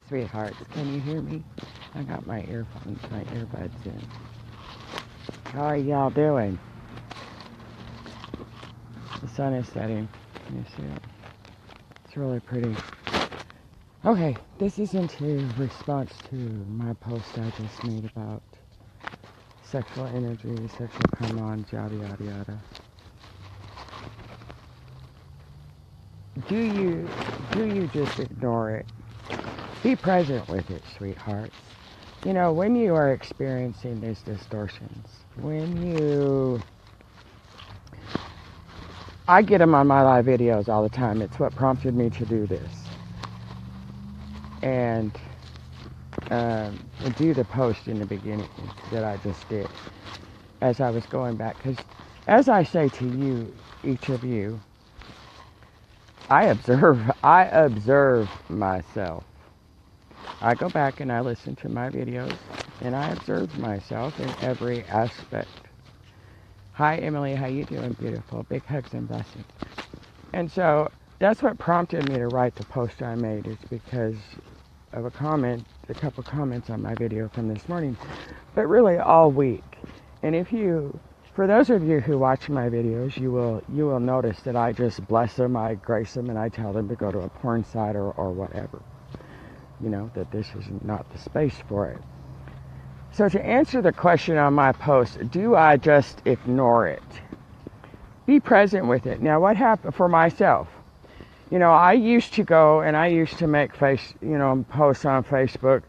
Sweethearts, can you hear me? I got my earbuds in. How are y'all doing? The sun is setting. Can you see it? It's really pretty. Okay, this is in response to my post I just made about sexual energy, sexual come-ons, yada yada yada. Do you just ignore it? Be present with it, sweethearts. You know, when you are experiencing these distortions, I get them on my live videos all the time. It's what prompted me to do this. And do the post in the beginning that I just did as I was going back. Because as I say to you, each of you, I observe myself. I go back and I listen to my videos and I observe myself in every aspect. Hi, Emily. How you doing? Beautiful. Big hugs and blessings. And so that's what prompted me to write the post I made, is because of a couple comments on my video from this morning, but really all week. And for those of you who watch my videos, you will notice that I just bless them, I grace them, and I tell them to go to a porn site or whatever. You know, that this is not the space for it. So to answer the question on my post, do I just ignore it? Be present with it. Now, what happened for myself? You know, I used to go and I used to make posts on Facebook,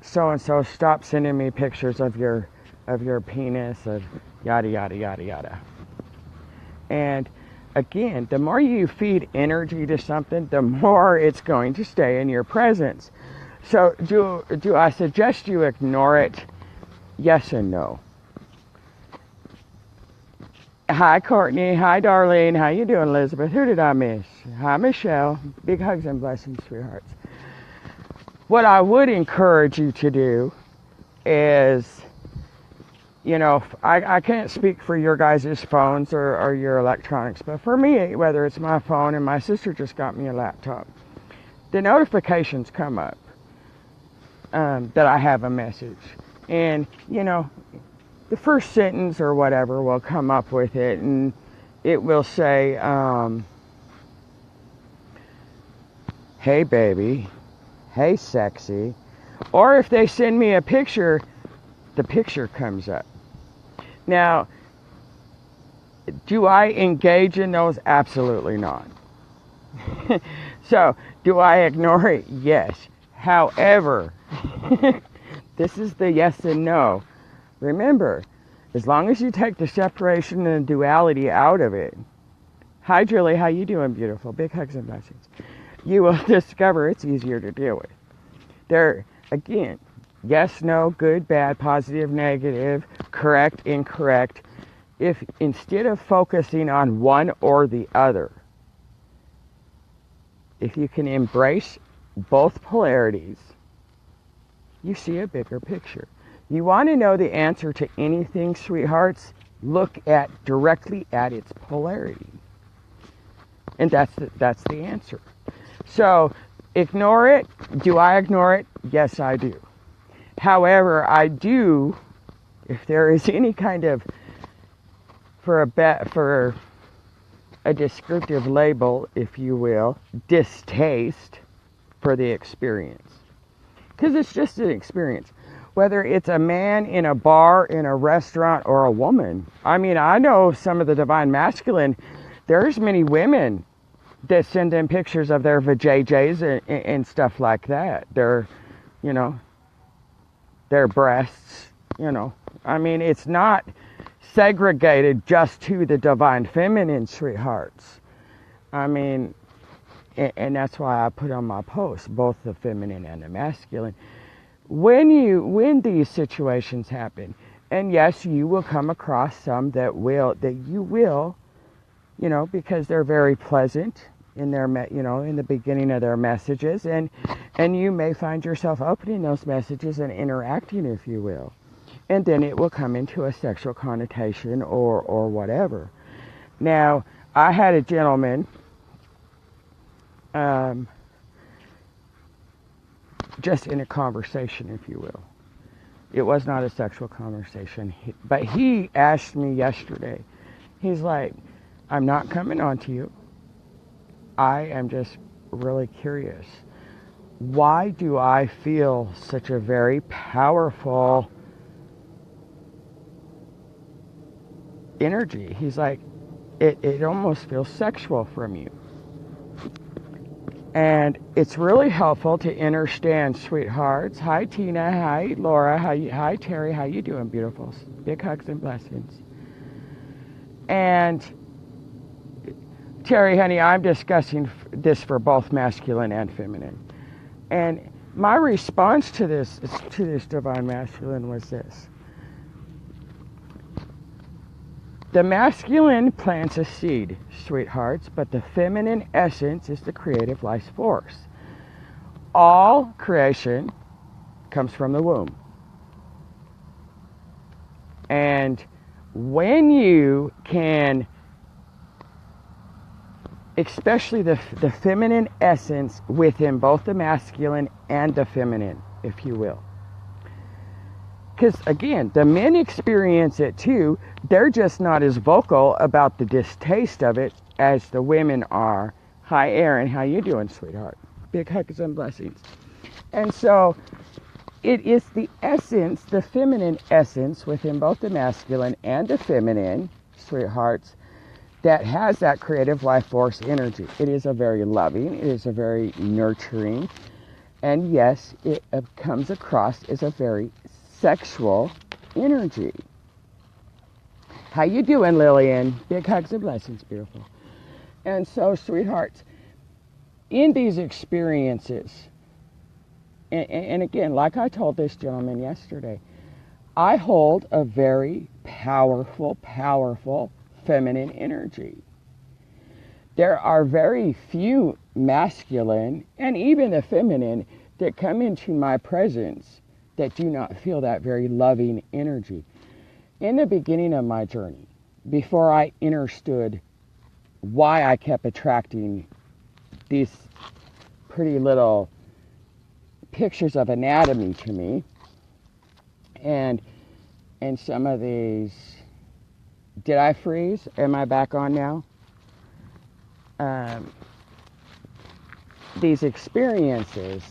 so-and-so, stop sending me pictures of your penis, of yada, yada, yada, yada. And again, the more you feed energy to something, the more it's going to stay in your presence. So do I suggest you ignore it? Yes and no. Hi, Courtney. Hi, Darlene. How you doing, Elizabeth? Who did I miss? Hi, Michelle. Big hugs and blessings, sweethearts. What I would encourage you to do is, I can't speak for your guys' phones or your electronics, but for me, whether it's my phone, and my sister just got me a laptop, the notifications come up that I have a message. And, the first sentence or whatever will come up with it, and it will say, hey baby, hey sexy, or if they send me a picture, the picture comes up. Now, do I engage in those? Absolutely not. So, do I ignore it? Yes. However, this is the yes and no. Remember, as long as you take the separation and duality out of it, hi Julie, how you doing, beautiful? Big hugs and blessings. You will discover it's easier to deal with. There, again, yes, no, good, bad, positive, negative, correct, incorrect. If instead of focusing on one or the other, if you can embrace both polarities, you see a bigger picture. You want to know the answer to anything, sweethearts? Look directly at its polarity. And that's the answer. So, ignore it. Do I ignore it? Yes, I do. However, I do, if there is any kind of, for a descriptive label, if you will, distaste for the experience. Because it's just an experience. Whether it's a man in a bar, in a restaurant, or a woman. I mean, I know some of the divine masculine, there's many women that send in pictures of their vajayjays and stuff like that. Their breasts, I mean, it's not segregated just to the divine feminine, sweethearts. I mean, and that's why I put on my post both the feminine and the masculine. When these situations happen, and yes, you will come across some that you will, because they're very pleasant in their, in the beginning of their messages, and you may find yourself opening those messages and interacting, if you will, and then it will come into a sexual connotation or whatever. Now, I had a gentleman, just in a conversation, if you will. It was not a sexual conversation. But he asked me yesterday, he's like, I'm not coming on to you. I am just really curious. Why do I feel such a very powerful energy? He's like, it almost feels sexual from you. And it's really helpful to understand, sweethearts. Hi, Tina. Hi, Laura. Hi, Terry. How you doing, beautifuls? Big hugs and blessings. And Terry, honey, I'm discussing this for both masculine and feminine. And my response to this divine masculine was this. The masculine plants a seed, sweethearts, but the feminine essence is the creative life force. All creation comes from the womb. And when you can, especially the feminine essence within both the masculine and the feminine, if you will. Because again, the men experience it too. They're just not as vocal about the distaste of it as the women are. Hi, Erin. How you doing, sweetheart? Big hugs and blessings. And so it is the essence, the feminine essence within both the masculine and the feminine, sweethearts, that has that creative life force energy. It is a very loving, it is a very nurturing, and yes, it comes across as a very sexual energy. How you doing, Lillian? Big hugs and blessings, beautiful. And so, sweethearts, in these experiences, and again, like I told this gentleman yesterday, I hold a very powerful feminine energy. There are very few masculine and even the feminine that come into my presence that do not feel that very loving energy. In the beginning of my journey, before I understood why I kept attracting these pretty little pictures of anatomy to me, and some of these, did I freeze? Am I back on now? These experiences,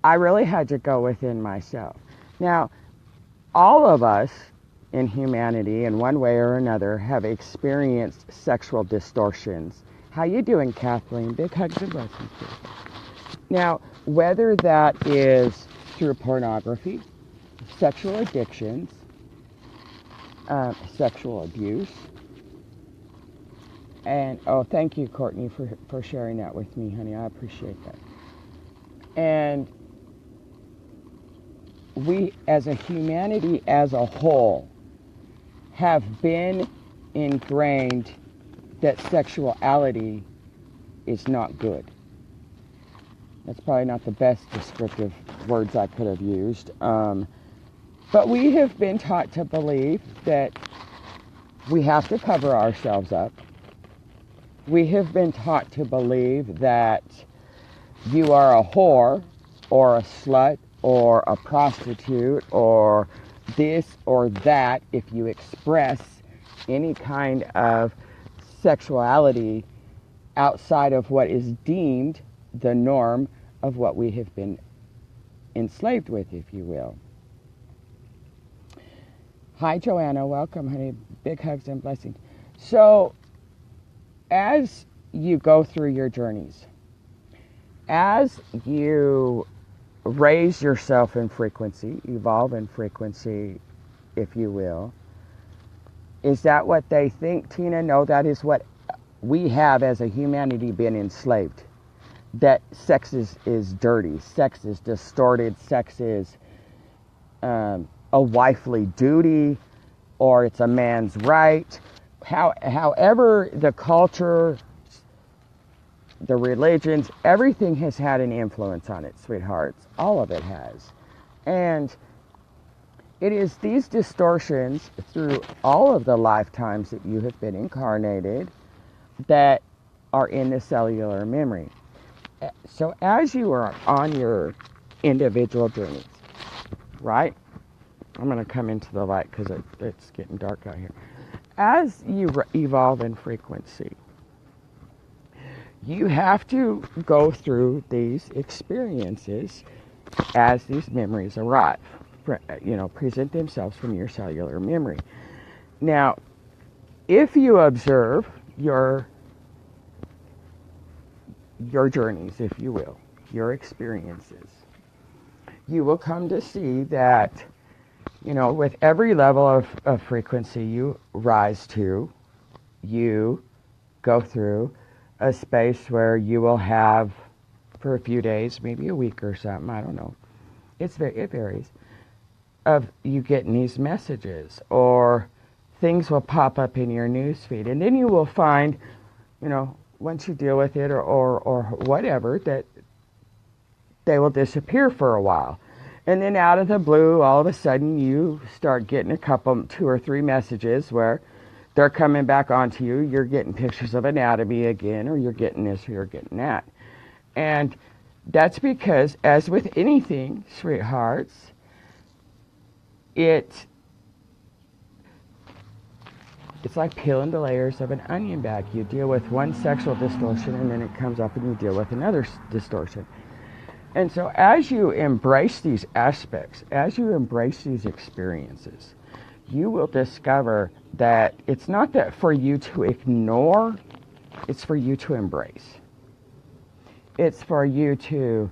I really had to go within myself. Now, all of us in humanity, in one way or another, have experienced sexual distortions. How you doing, Kathleen? Big hugs and blessings. Now, whether that is through pornography, sexual addictions, sexual abuse, and oh, thank you, Courtney, for sharing that with me, honey. I appreciate that. And we, as a humanity as a whole, have been ingrained that sexuality is not good. That's probably not the best descriptive words I could have used. But we have been taught to believe that we have to cover ourselves up. We have been taught to believe that you are a whore or a slut or a prostitute or this or that if you express any kind of sexuality outside of what is deemed the norm of what we have been enslaved with, if you will. Hi, Joanna. Welcome, honey. Big hugs and blessings. So, as you go through your journeys, as you raise yourself in frequency, evolve in frequency, if you will, is that what they think, Tina? No, that is what we have as a humanity been enslaved. That sex is dirty, sex is distorted, sex is a wifely duty, or it's a man's right. However, the culture, the religions, everything has had an influence on it, sweethearts. All of it has. And it is these distortions through all of the lifetimes that you have been incarnated that are in the cellular memory. So as you are on your individual journeys, right? I'm going to come into the light because it's getting dark out here. As you evolve in frequency, you have to go through these experiences as these memories arrive, present themselves from your cellular memory. Now, if you observe your journeys, if you will, your experiences, you will come to see that, with every level of frequency you rise to, you go through a space where you will have, for a few days, maybe a week or something, I don't know. It varies, of you getting these messages, or things will pop up in your news feed, and then you will find, once you deal with it or whatever, that they will disappear for a while. And then out of the blue, all of a sudden, you start getting a couple, 2 or 3 messages where they're coming back onto you. You're getting pictures of anatomy again, or you're getting this, or you're getting that. And that's because, as with anything, sweethearts, it's like peeling the layers of an onion bag. You deal with one sexual distortion, and then it comes up and you deal with another distortion. And so as you embrace these aspects, as you embrace these experiences, you will discover that it's not that for you to ignore, it's for you to embrace. It's for you to,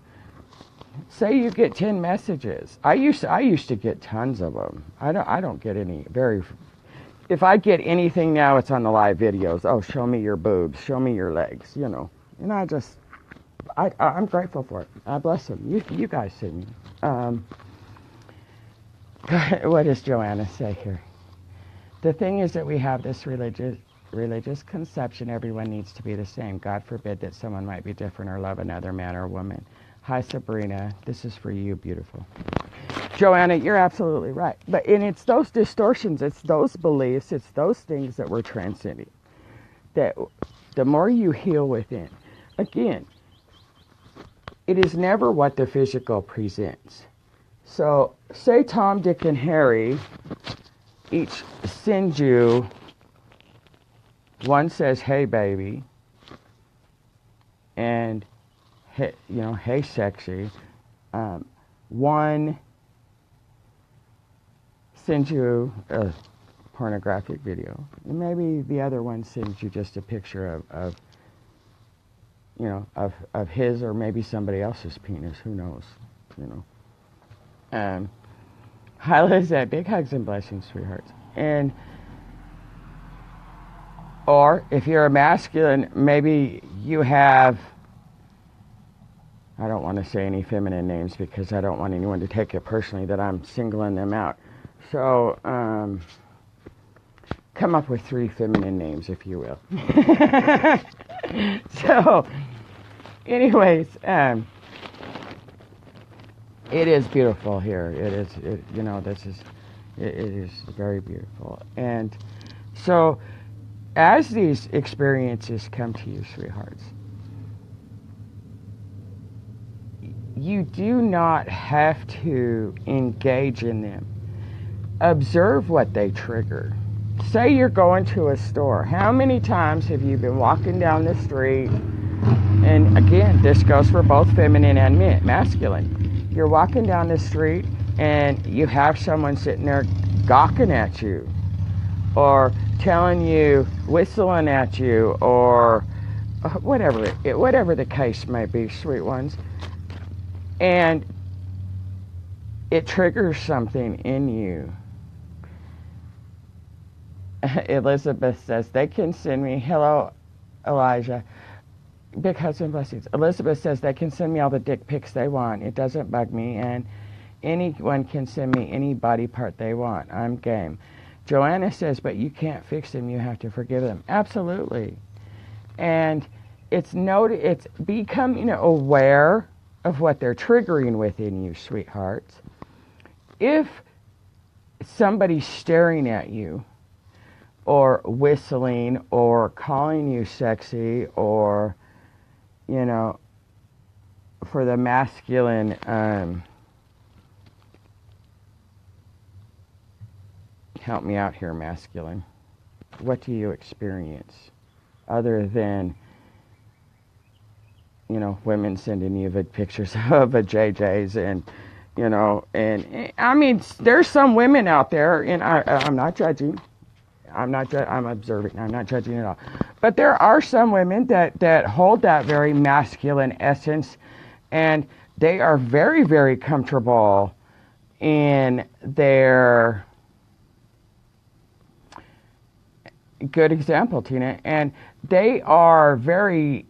say you get 10 messages. I used to get tons of them. I don't get any, if I get anything now, it's on the live videos. Oh, show me your boobs, show me your legs, And I'm grateful for it. I bless them. You guys see me. What does Joanna say here? The thing is that we have this religious conception everyone needs to be the same. God forbid that someone might be different or love another man or woman. Hi, Sabrina. This is for you, beautiful. Joanna, you're absolutely right. And it's those distortions, it's those beliefs, it's those things that we're transcending. That the more you heal within, again, it is never what the physical presents. So, say Tom, Dick, and Harry each send you, one says, hey, baby, and, hey, sexy. One sends you a pornographic video, and maybe the other one sends you just a picture of his or maybe somebody else's penis. Who knows? Hi, Lizette. Big hugs and blessings, sweethearts. Or if you're a masculine, maybe you have, I don't want to say any feminine names because I don't want anyone to take it personally that I'm singling them out. So, come up with 3 feminine names, if you will. So, anyways, it is beautiful here. It is very beautiful. And so, as these experiences come to you, sweethearts, you do not have to engage in them. Observe what they trigger. Say you're going to a store. How many times have you been walking down the street? And again, this goes for both feminine and masculine. You're walking down the street and you have someone sitting there gawking at you, or telling you, whistling at you, or whatever the case may be, sweet ones. And it triggers something in you. Elizabeth says, they can send me, hello, Elijah, big hugs and blessings. Elizabeth says, they can send me all the dick pics they want. It doesn't bug me, and anyone can send me any body part they want. I'm game. Joanna says, but you can't fix them. You have to forgive them. Absolutely. And it's becoming aware of what they're triggering within you, sweethearts. If somebody's staring at you, or whistling, or calling you sexy, or, for the masculine, help me out here, masculine. What do you experience other than, women sending you pictures of a JJ's and, and I mean, there's some women out there, and I'm not judging. I'm observing. I'm not judging at all. But there are some women that hold that very masculine essence, and they are very, very comfortable in their, good example, Tina, and they are very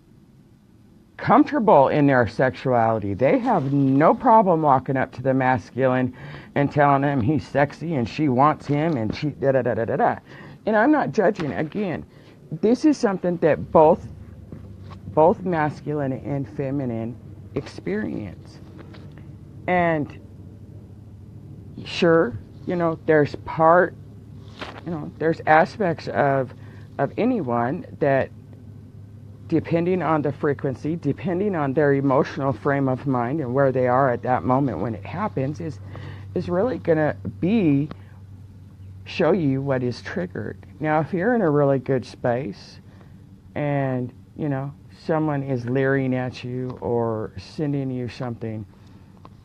comfortable in their sexuality. They have no problem walking up to the masculine and telling him he's sexy and she wants him and she da da da da da da. And I'm not judging. Again, this is something that both masculine and feminine experience. And sure, there's there's aspects of anyone that, depending on the frequency, depending on their emotional frame of mind and where they are at that moment when it happens, is really going to show you what is triggered. Now, if you're in a really good space and, someone is leering at you or sending you something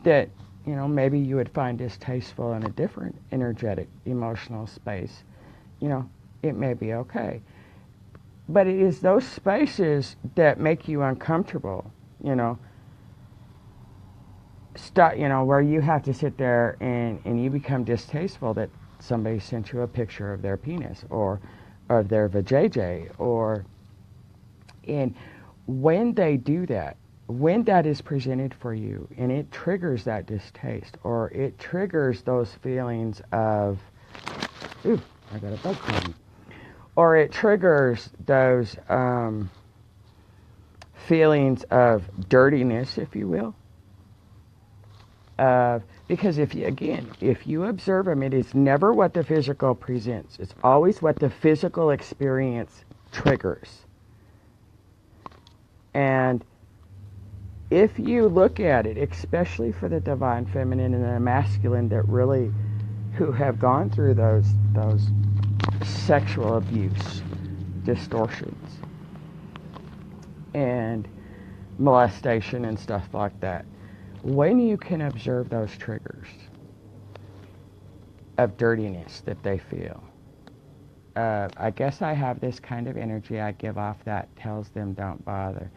that, maybe you would find distasteful in a different energetic, emotional space, it may be okay. But it is those spaces that make you uncomfortable, where you have to sit there and you become distasteful that somebody sent you a picture of their penis or of their vajayjay, and when they do that, when that is presented for you and it triggers that distaste or it triggers those feelings of, ooh, I got a bug crawling, or it triggers those feelings of dirtiness, if you will. Because if you observe them, it is never what the physical presents. It's always what the physical experience triggers. And if you look at it, especially for the divine feminine and the masculine who have gone through those sexual abuse, distortions, and molestation and stuff like that, when you can observe those triggers of dirtiness that they feel, I guess I have this kind of energy I give off that tells them don't bother.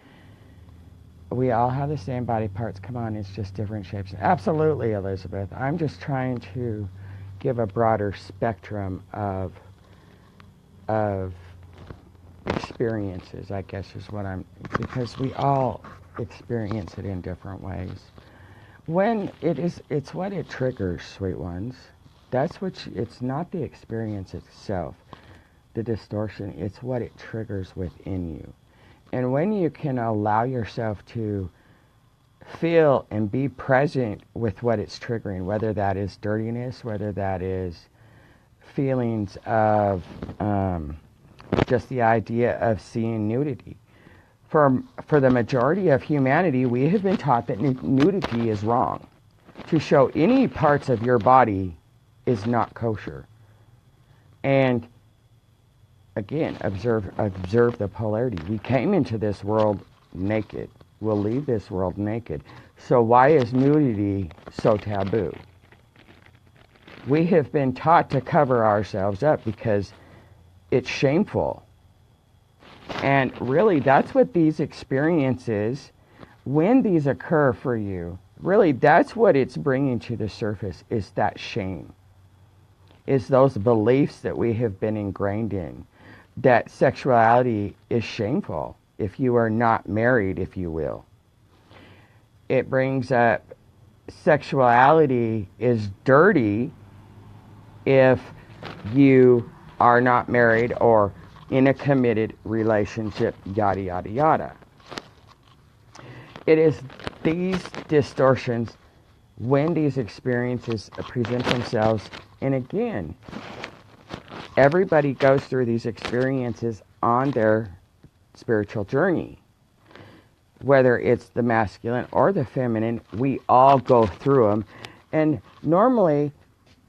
We all have the same body parts. Come on, it's just different shapes. Absolutely, Elizabeth. I'm just trying to give a broader spectrum of experiences, I guess is what because we all experience it in different ways. When it's what it triggers, sweet ones. It's not the experience itself, the distortion, it's what it triggers within you. And when you can allow yourself to feel and be present with what it's triggering, whether that is dirtiness, whether that is feelings of just the idea of seeing nudity. For the majority of humanity, we have been taught that nudity is wrong. To show any parts of your body is not kosher. And again, observe the polarity. We came into this world naked. We'll leave this world naked. So why is nudity so taboo? We have been taught to cover ourselves up because it's shameful. And really, that's what these experiences, when these occur for you, really that's what it's bringing to the surface, is that shame. Is those beliefs that we have been ingrained in. That sexuality is shameful if you are not married, if you will. It brings up sexuality is dirty if you are not married or in a committed relationship, yada, yada, yada. It is these distortions when these experiences present themselves, and again, everybody goes through these experiences on their spiritual journey. whether it's the masculine or the feminine, we all go through them. And normally,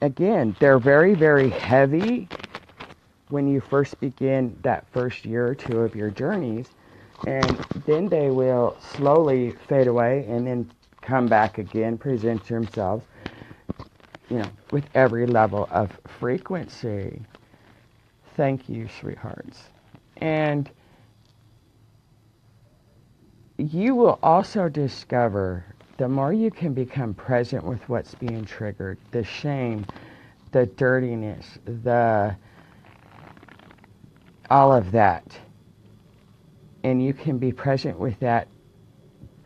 again, they're very, very heavy when you first begin that first year or two of your journeys. And then they will slowly fade away and then come back again, present themselves, with every level of frequency. Thank you, sweethearts. And you will also discover, the more you can become present with what's being triggered, the shame, the dirtiness, all of that, and you can be present with that,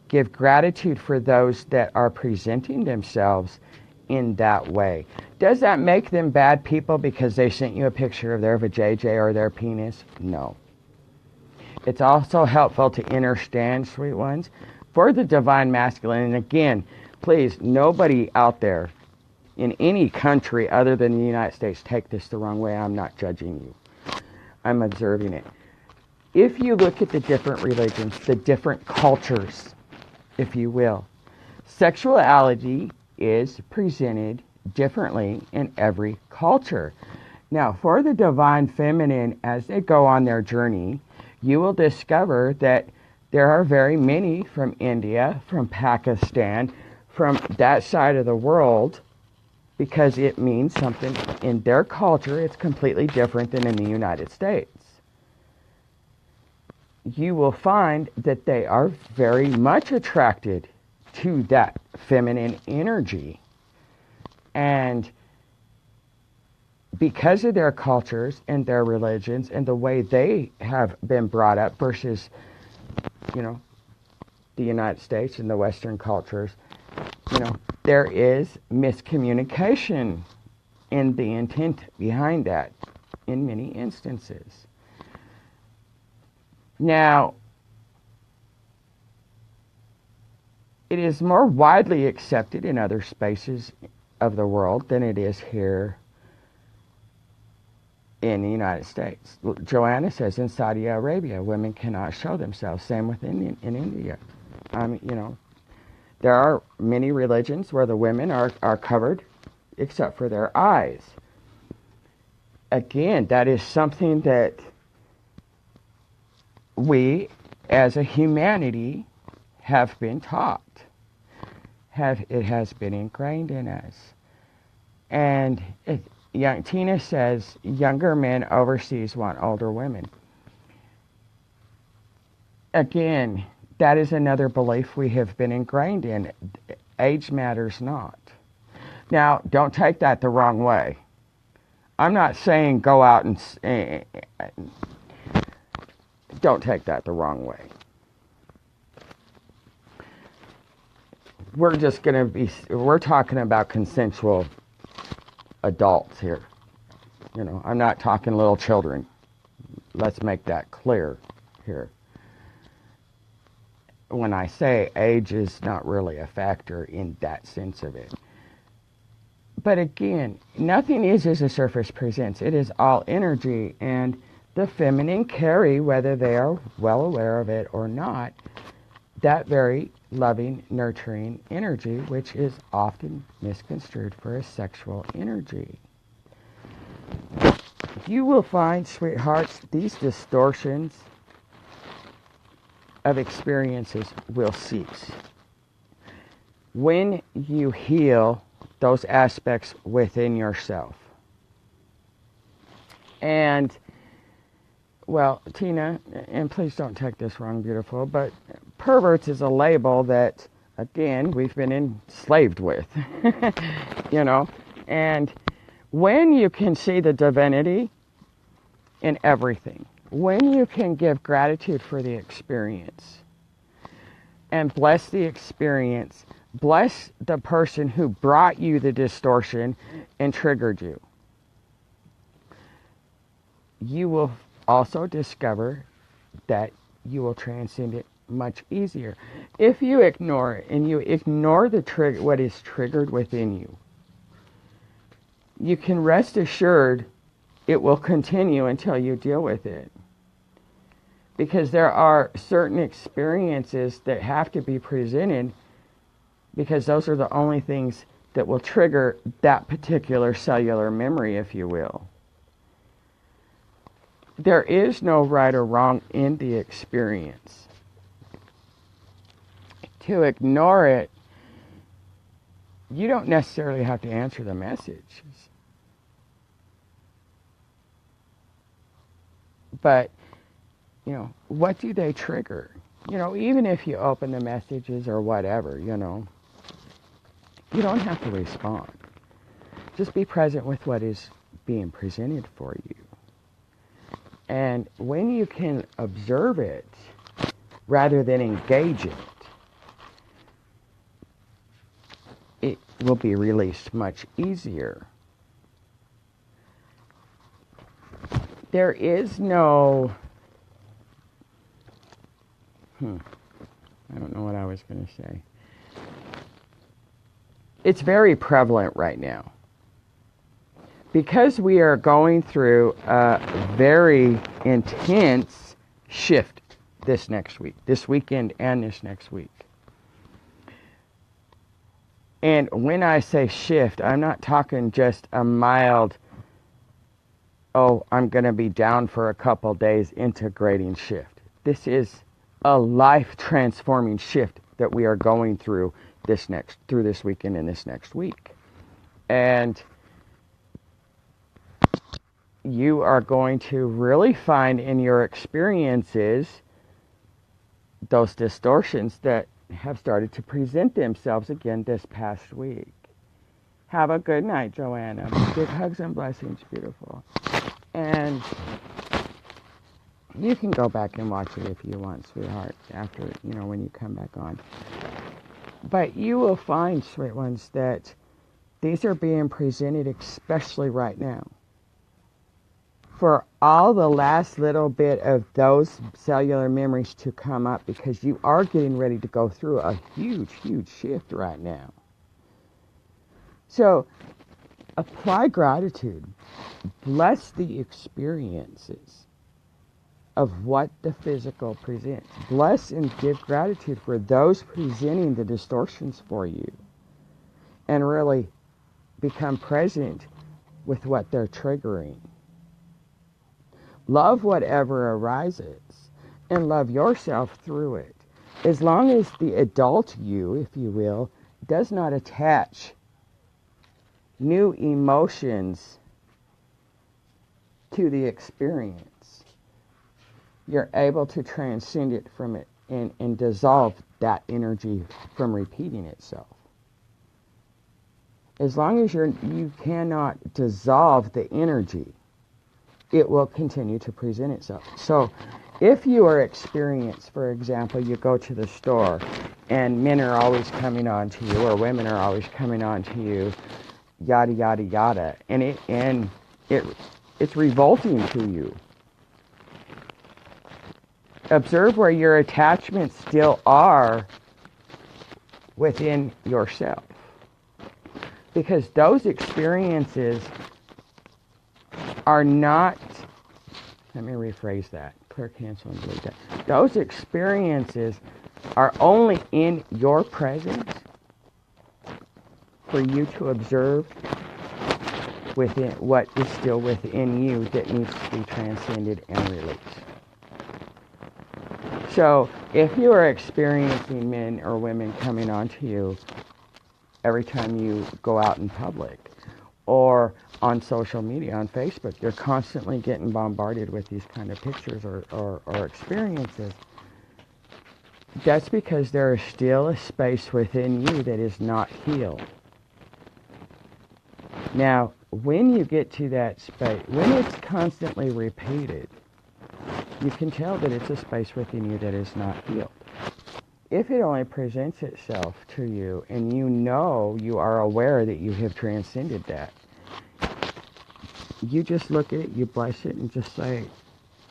give gratitude for those that are presenting themselves in that way. Does that make them bad people because they sent you a picture of their vajayjay or their penis? No. It's also helpful to understand, sweet ones, for the divine masculine. And again, please, nobody out there in any country other than the United States take this the wrong way. I'm not judging you. I'm observing it. If you look at the different religions, the different cultures, if you will, sexuality is presented differently in every culture. Now, for the divine feminine, as they go on their journey, you will discover that there are very many from India, from Pakistan, from that side of the world, because it means something in their culture. It's completely different than in the United States. You will find that they are very much attracted to that feminine energy. And because of their cultures and their religions and the way they have been brought up versus, the United States and the Western cultures, there is miscommunication in the intent behind that in many instances. Now, it is more widely accepted in other spaces of the world than it is here in the United States. Joanna says in Saudi Arabia, women cannot show themselves. Same with in India. There are many religions where the women are covered except for their eyes. Again, that is something that we as a humanity have been taught. It has been ingrained in us. And Tina says younger men overseas want older women. Again, that is another belief we have been ingrained in. Age matters not. Now, don't take that the wrong way. I'm not saying go out and... don't take that the wrong way. We're talking about consensual adults here. I'm not talking little children. Let's make that clear here. When I say age is not really a factor in that sense of it. But again, nothing is as the surface presents. It is all energy, and the feminine carry, whether they are well aware of it or not, that very loving, nurturing energy, which is often misconstrued for a sexual energy. You will find, sweethearts, these distortions of experiences will cease when you heal those aspects within yourself. And, well, Tina, and please don't take this wrong, beautiful, but perverts is a label that, again, we've been enslaved with, and when you can see the divinity in everything, when you can give gratitude for the experience and bless the experience, bless the person who brought you the distortion and triggered you, you will also discover that you will transcend it much easier. If you ignore it and you ignore what is triggered within you, you can rest assured it will continue until you deal with it. Because there are certain experiences that have to be presented because those are the only things that will trigger that particular cellular memory, if you will. There is no right or wrong in the experience. To ignore it, you don't necessarily have to answer the messages. But, what do they trigger? Even if you open the messages or whatever, you don't have to respond. Just be present with what is being presented for you. And when you can observe it rather than engage it will be released much easier. There is no... I don't know what I was going to say. It's very prevalent right now. Because we are going through a very intense shift this next week, this weekend and this next week. And when I say shift, I'm not talking just a mild, I'm going to be down for a couple days integrating shift. This is a life-transforming shift that we are going through this weekend and this next week. And you are going to really find in your experiences those distortions that have started to present themselves again this past week. Have a good night, Joanna. Big hugs and blessings, beautiful. And you can go back and watch it if you want, sweetheart, after, when you come back on. But you will find, sweet ones, that these are being presented especially right now. For all the last little bit of those cellular memories to come up, because you are getting ready to go through a huge, huge shift right now. So, apply gratitude. Bless the experiences of what the physical presents. Bless and give gratitude for those presenting the distortions for you. And really become present with what they're triggering. Love whatever arises and love yourself through it. As long as the adult you, if you will, does not attach new emotions to the experience, you're able to transcend it from it and dissolve that energy from repeating itself. As long as you cannot dissolve the energy, it will continue to present itself. So if you are experienced, for example, you go to the store and men are always coming on to you or women are always coming on to you, yada, yada, yada, and it's revolting to you. Observe where your attachments still are within yourself. Because those experiences are not, let me rephrase that, clear, cancel, and delete that. Those experiences are only in your presence for you to observe within what is still within you that needs to be transcended and released. So if you are experiencing men or women coming onto you every time you go out in public, or on social media, on Facebook, you're constantly getting bombarded with these kind of pictures or experiences. That's because there is still a space within you that is not healed. Now, when you get to that space, when it's constantly repeated, you can tell that it's a space within you that is not healed. If it only presents itself to you and you are aware that you have transcended that, you just look at it, you bless it, and just say,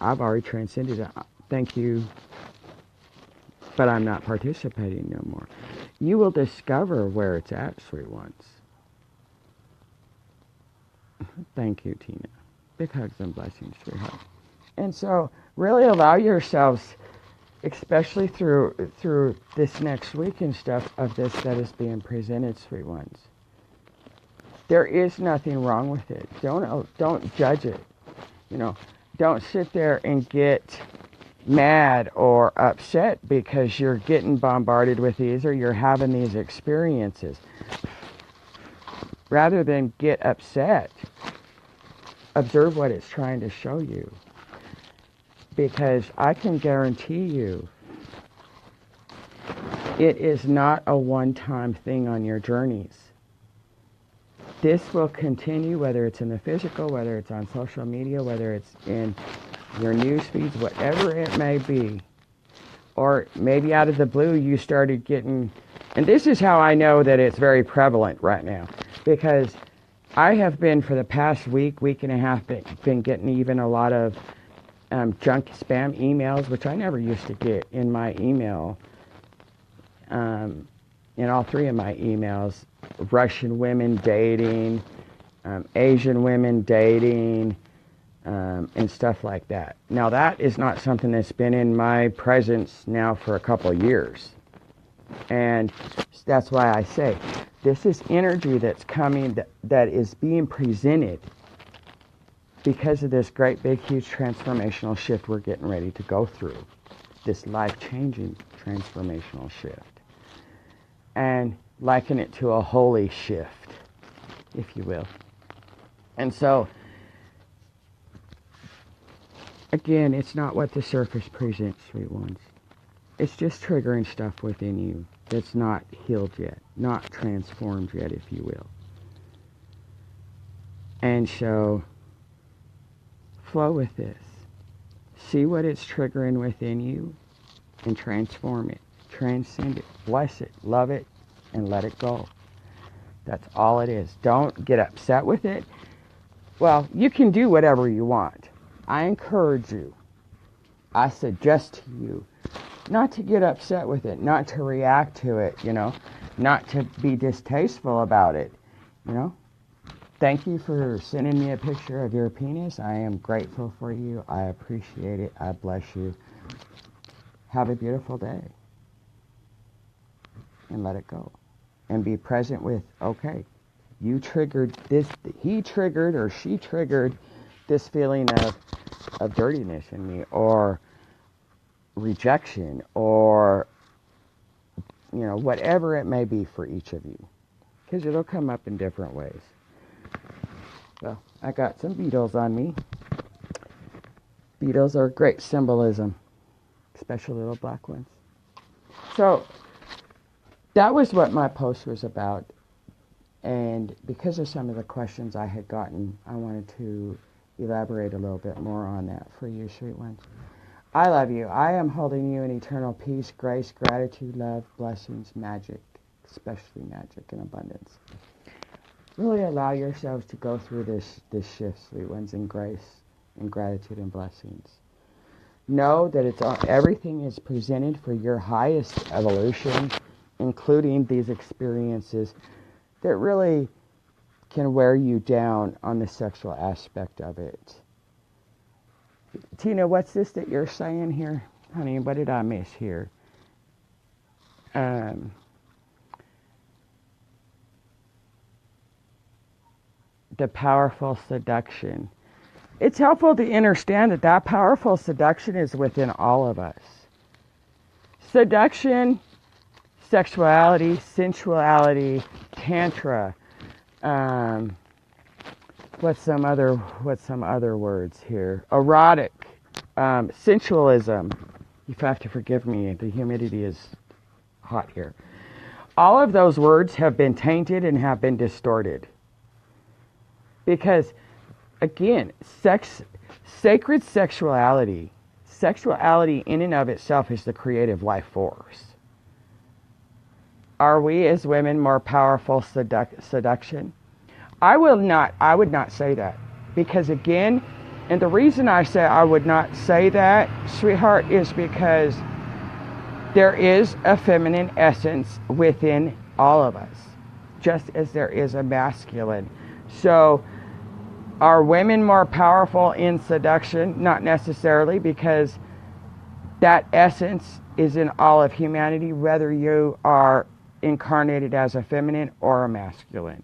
I've already transcended it. Thank you, but I'm not participating no more. You will discover where it's at, sweet ones. Thank you, Tina. Big hugs and blessings, sweetheart. And so really allow yourselves, especially through this next week and stuff of this that is being presented, sweet ones. There is nothing wrong with it. Don't judge it. Don't sit there and get mad or upset because you're getting bombarded with these or you're having these experiences. Rather than get upset, observe what it's trying to show you. Because I can guarantee you, it is not a one-time thing on your journeys. This will continue, whether it's in the physical, whether it's on social media, whether it's in your news feeds, whatever it may be. Or maybe out of the blue you started getting, and this is how I know that it's very prevalent right now, because I have been for the past week and a half been getting even a lot of junk spam emails, which I never used to get in my email, in all three of my emails. Russian women dating, Asian women dating, and stuff like that. Now that is not something that's been in my presence now for a couple of years. And that's why I say, this is energy that's coming, that is being presented because of this great big huge transformational shift we're getting ready to go through. This life-changing transformational shift. And liken it to a holy shift, if you will. And so, again, it's not what the surface presents, sweet ones. It's just triggering stuff within you that's not healed yet, not transformed yet, if you will. And so, flow with this. See what it's triggering within you and transform it, transcend it, bless it, love it, and let it go. That's all it is. Don't get upset with it. Well, you can do whatever you want. I encourage you, I suggest to you, not to get upset with it, not to react to it, not to be distasteful about it, Thank you for sending me a picture of your penis. I am grateful for you. I appreciate it. I bless you. Have a beautiful day. And let it go. And be present with, okay, you triggered this, he triggered or she triggered this feeling of dirtiness in me, or rejection, or, whatever it may be for each of you. Because it'll come up in different ways. Well, I got some beetles on me. Beetles are great symbolism, especially little black ones. So, that was what my post was about, and because of some of the questions I had gotten, I wanted to elaborate a little bit more on that for you, sweet ones. I love you. I am holding you in eternal peace, grace, gratitude, love, blessings, magic, especially magic and abundance. Really allow yourselves to go through this shift, sweet ones, in grace, in gratitude, and blessings. Know that everything is presented for your highest evolution, including these experiences that really can wear you down on the sexual aspect of it. Tina, what's this that you're saying here? Honey, what did I miss here? The powerful seduction. It's helpful to understand that powerful seduction is within all of us. Seduction, sexuality, sensuality, tantra, what's some other words here? Erotic, sensualism. You have to forgive me, the humidity is hot here. All of those words have been tainted and have been distorted. Because, again, sacred sexuality in and of itself is the creative life force. Are we as women more powerful seduction? I would not say that. Because again, and the reason I say I would not say that, sweetheart, is because there is a feminine essence within all of us, just as there is a masculine. So Are women more powerful in seduction? Not necessarily, because that essence is in all of humanity, whether you are incarnated as a feminine or a masculine.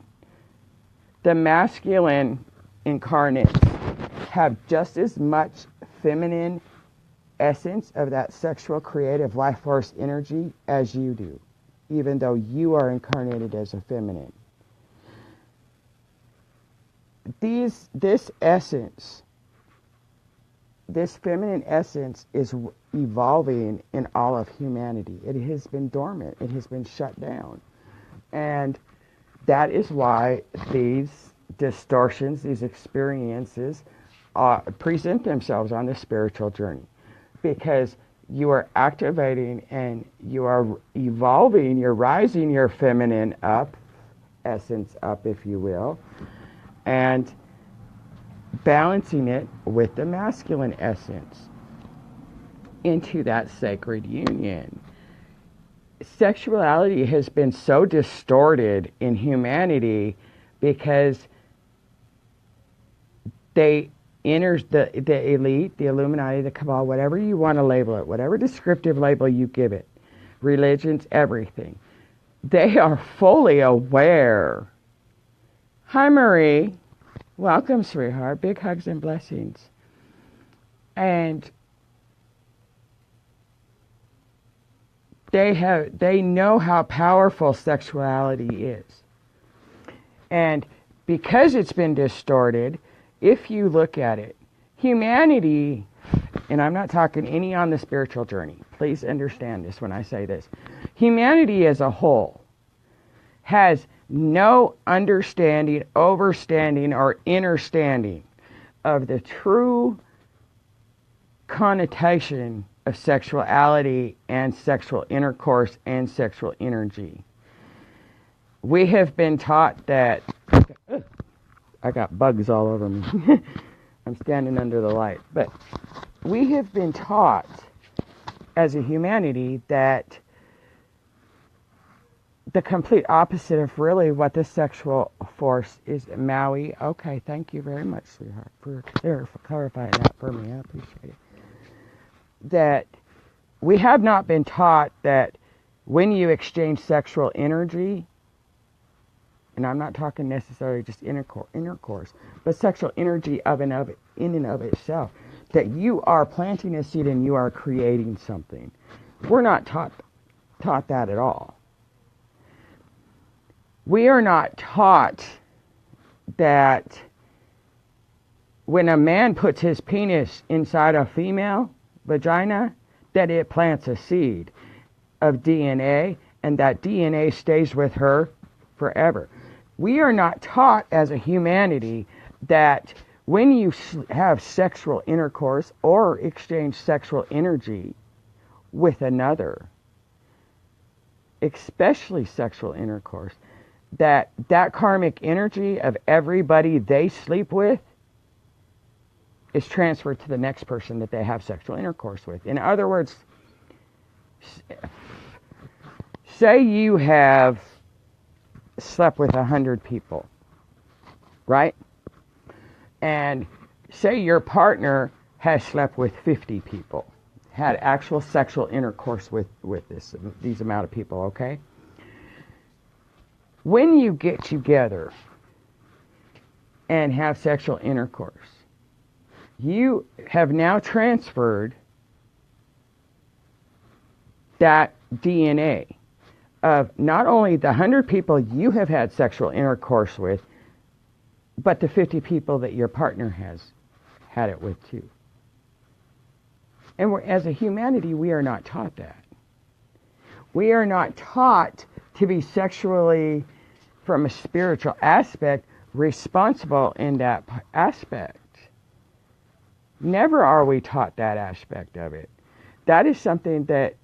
The masculine incarnates have just as much feminine essence of that sexual creative life force energy as you do, even though you are incarnated as a feminine. This essence, this feminine essence, is evolving in all of humanity. It has been dormant. It has been shut down. And that is why these distortions, these experiences, present themselves on the spiritual journey. Because you are activating and you are evolving, you're rising your feminine up, essence up, if you will, and balancing it with the masculine essence into that sacred union. Sexuality has been so distorted in humanity because they enters the elite, the Illuminati, the Cabal, whatever you want to label it, whatever descriptive label you give it, religions, everything. They are fully aware. Hi, Marie. Welcome, sweetheart. Big hugs and blessings. And they know how powerful sexuality is. And because it's been distorted, if you look at it, humanity, and I'm not talking any on the spiritual journey, please understand this when I say this, humanity as a whole has no understanding, overstanding, or understanding of the true connotation of sexuality and sexual intercourse and sexual energy. We have been taught that... I got bugs all over me. I'm standing under the light. But we have been taught as a humanity that the complete opposite of really what the sexual force is. Maui. Okay, thank you very much, sweetheart, for clarifying that for me. I appreciate it. That we have not been taught that when you exchange sexual energy, and I'm not talking necessarily just intercourse, but sexual energy in and of itself, that you are planting a seed and you are creating something. We're not taught that at all. We are not taught that when a man puts his penis inside a female vagina, that it plants a seed of DNA, and that DNA stays with her forever. We are not taught as a humanity that when you have sexual intercourse or exchange sexual energy with another, especially sexual intercourse, that karmic energy of everybody they sleep with is transferred to the next person that they have sexual intercourse with. In other words, say you have slept with 100 people, right? And say your partner has slept with 50 people, had actual sexual intercourse with these amount of people, okay? When you get together and have sexual intercourse, you have now transferred that DNA of not only the 100 people you have had sexual intercourse with, but the 50 people that your partner has had it with too. And as a humanity, we are not taught that. We are not taught to be sexually, from a spiritual aspect, responsible in that aspect. Never are we taught that aspect of it. That is something that,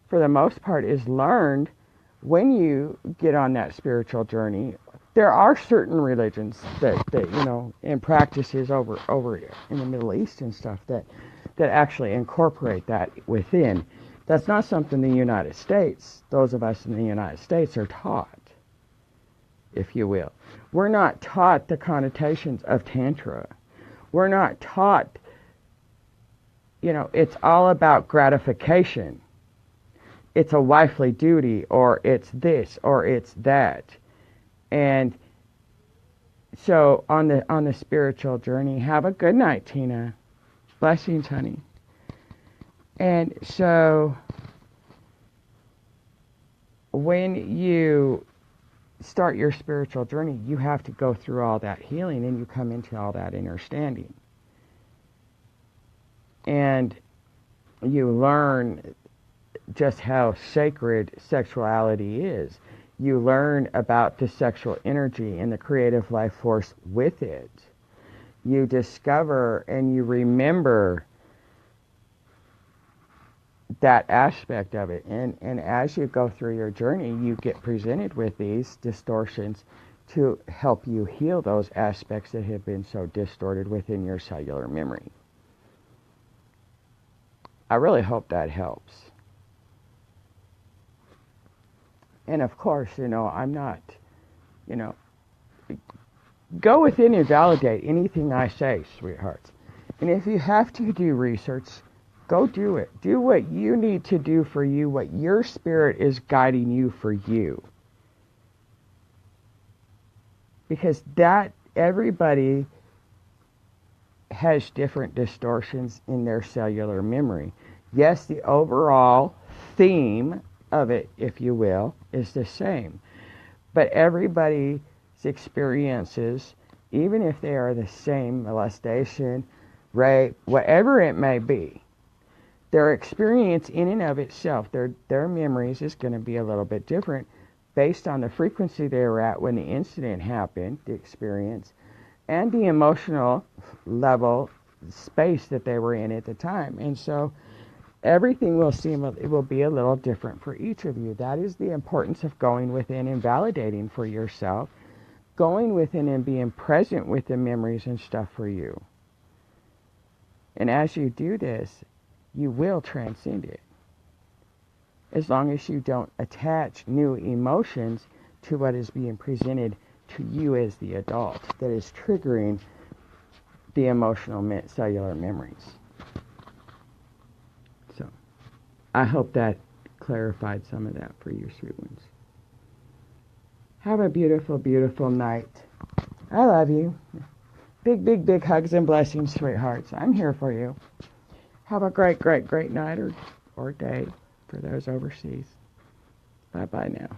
for the most part, is learned when you get on that spiritual journey. There are certain religions that you know, and practices over in the Middle East and stuff that actually incorporate that within. That's not something the United States, those of us in the United States, are taught. if you will. We're not taught the connotations of Tantra. We're not taught, it's all about gratification. It's a wifely duty, or it's this, or it's that. And so on the spiritual journey, have a good night, Tina. Blessings, honey. And so when you start your spiritual journey, you have to go through all that healing, and you come into all that understanding. And you learn just how sacred sexuality is. You learn about the sexual energy and the creative life force with it. You discover and you remember that aspect of it. And as you go through your journey, you get presented with these distortions to help you heal those aspects that have been so distorted within your cellular memory. I really hope that helps. And of course, I'm not, go within and validate anything I say, sweethearts. And if you have to do research, go do it. Do what you need to do for you, what your spirit is guiding you for you. Because everybody has different distortions in their cellular memory. Yes, the overall theme of it, if you will, is the same. But everybody's experiences, even if they are the same, molestation, rape, whatever it may be, their experience in and of itself, their memories is going to be a little bit different based on the frequency they were at when the incident happened, the experience, and the emotional level, space that they were in at the time. And so everything will be a little different for each of you. That is the importance of going within and validating for yourself, going within and being present with the memories and stuff for you. And as you do this, you will transcend it. As long as you don't attach new emotions to what is being presented to you as the adult that is triggering the emotional cellular memories. So, I hope that clarified some of that for you, sweet ones. Have a beautiful, beautiful night. I love you. Big, big, big hugs and blessings, sweethearts. I'm here for you. Have a great, great, great night or day for those overseas. Bye-bye now.